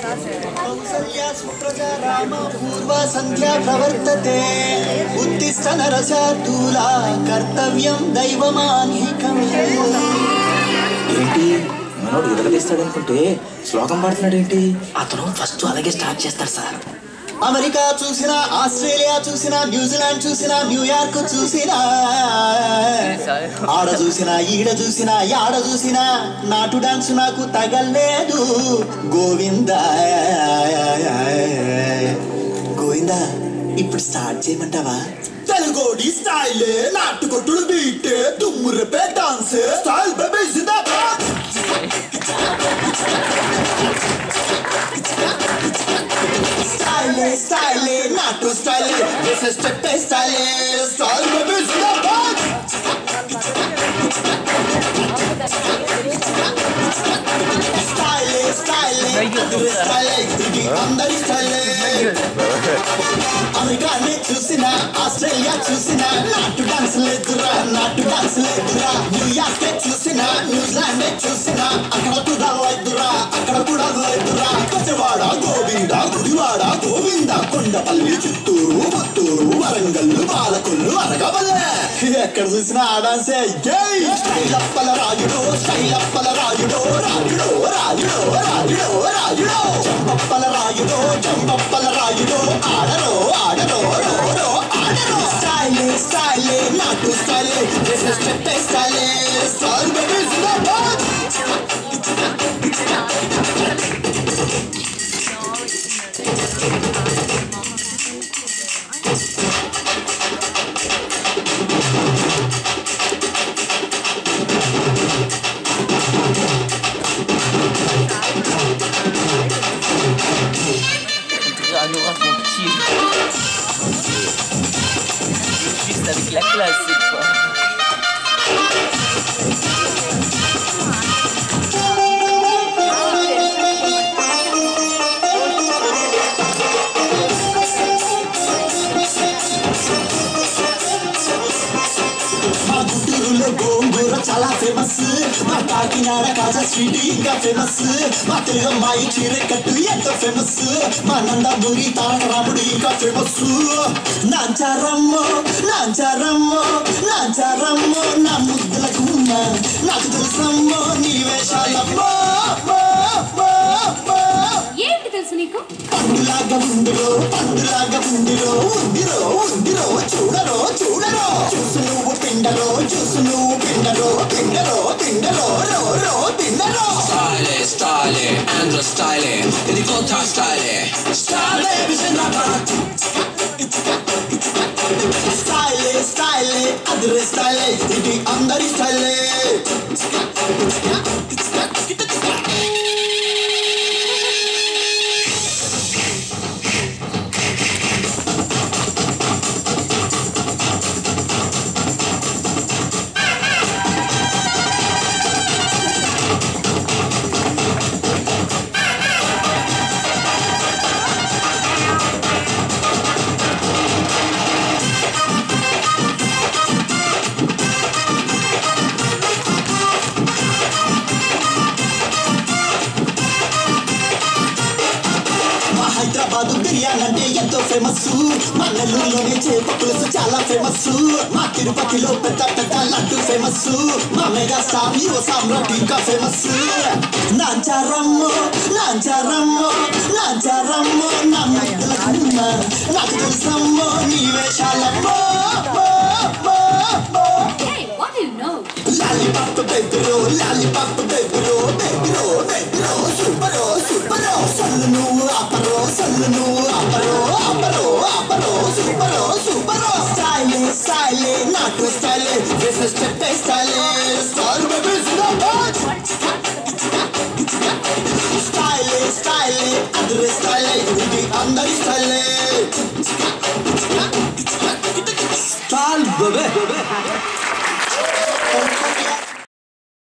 कौसल्या सुप्रजा राम पूर्वा संध्या प्रवर्तते उत्तिष्ठ नरशार्दूला कर्तव्यं दैवमान्हिकम् ఏంటి మనోడు ఎదగదీస్తాడనుకుంటే శ్లోకం పాడుతున్నాడేంటి? అతను ఫస్ట్ అలాగే స్టార్ట్ చేస్తాడు సార్. అమెరికా చూసినా, ఆస్ట్రేలియా చూసినా, న్యూజిలాండ్ చూసినా, న్యూయార్క్ చూసినా, ఆడ చూసినా, ఈడ చూసినా, యాడ చూసినా నాటు డాన్స్ నాకు తగలేదు. గోవిందా గోవిందా, ఇప్పుడు స్టార్ట్ చేయమంటావా? తెలుగోడి స్టైల్, నాటు కొట్టుడు beat, తుమ్మురపే dance style baby Zindabad. Style, style, nato style, this is step style, style baby zindabaad. Style, style, style, ఇది అందరి style. అమెరికానే చూసినా, ఆస్ట్రేలియా చూసినా నాటు డాన్స్ లేదురా, నాటు డాన్స్ లేదురా. న్యూయార్క్ చూసినా, న్యూజిలాండ్ చూసినా అక్కడ కూడా లేదురా, అక్కడ కూడా లేదురా. కొత్తవాడ గోవింద, గుడివాడ గోవింద, కొండపల్లి, చిత్తూరు, పుత్తూరు, వరంగల్లు, పాలకొల్లు, అరగవల్లే ఎక్కడ చూసినా ఆ డాన్సే. స్టైలప్పల రాజుడో, స్టైలప్పల రాజుడో, రాజుడో రాజుడో రాజుడో రాజుడో, చంపప్పల రాజుడో, చంపప్పల రాజుడో, ఆడరో ఆడరో రోరో ఆడరో. స్టైలే స్టైలే నాటు స్టైలే, దిస్ ఇస్ స్టెప్ స్టైలే, స్టైల్ బేబీ జిందాబాద్. Ano ka po, chill. Just avec la classique, quoi. మా గుంటూరులో గోంగూర చాలా ఫేమస్, మా కాకినాడ కాజా స్వీట్ ఇంకా ఫేమస్, మా తెలుగమ్మాయి చీర కట్టు ఎంతో ఫేమస్, మా నందమూరి తారకరాముడు ఇంకా ఫేమస్. నాంచారమ్మో నాంచారమ్మో నాంచారమ్మో నా ముద్దుల గుమ్మ, నాకు తెలుసమ్మో నీ వేషాలమ్మో. ఏంటి తెలుసు నీకు? పండులాగా ఉందిరో, పండులాగా ఉందిరో, ఉందిరో ఉందిరో, చూడరో చూడరో, చూసు నువ్వు పిండరో, చూసు నువ్వు పిండరో, పిండరో పిండరో రో రో పిండరో. Style, style, Andro style, ఇది కొత్త style, style baby జిందాబాద్. స్టైలే స్టైలే అదరే స్టైలే, ఇది అందరి స్టైలే. హైదరాబాద్ బిర్యానీ అంటే ఎంతో ఫేమస్, మా నెల్లూరులోనే చేప పులుసు చాలా ఫేమస్, మా తిరుపతిలో పెద్ద పెద్ద లడ్డు ఫేమస్, మా మెగాస్టార్ హీరో సామ్రాట్ ఇంకా ఫేమస్. నాంచారమ్మో నాంచారమ్మో నాంచారమ్మో నా ముద్దుల గుమ్మ, నాకు తెలుసమ్మో నీ వేషాలమ్మో. లాలీపాప్ బేబీరో, లాలీపాప్ బేబీరో, బేబీరో బేబీరో, సూపరో సూపరో, సల్లు నువ్వు ఆపరో, సల్లు నువ్వు ఆపరో, ఆపరో ఆపరో, సూపరో సూపరో. స్టైలే స్టైలే నాటు స్టైలే, దిస్ ఇస్ స్టెప్ స్టైలే, స్టైల్ బేబీ జిందాబాద్. స్టైలే స్టైలే అదరే స్టైలే, ఇది అందరి స్టైలే. Style baby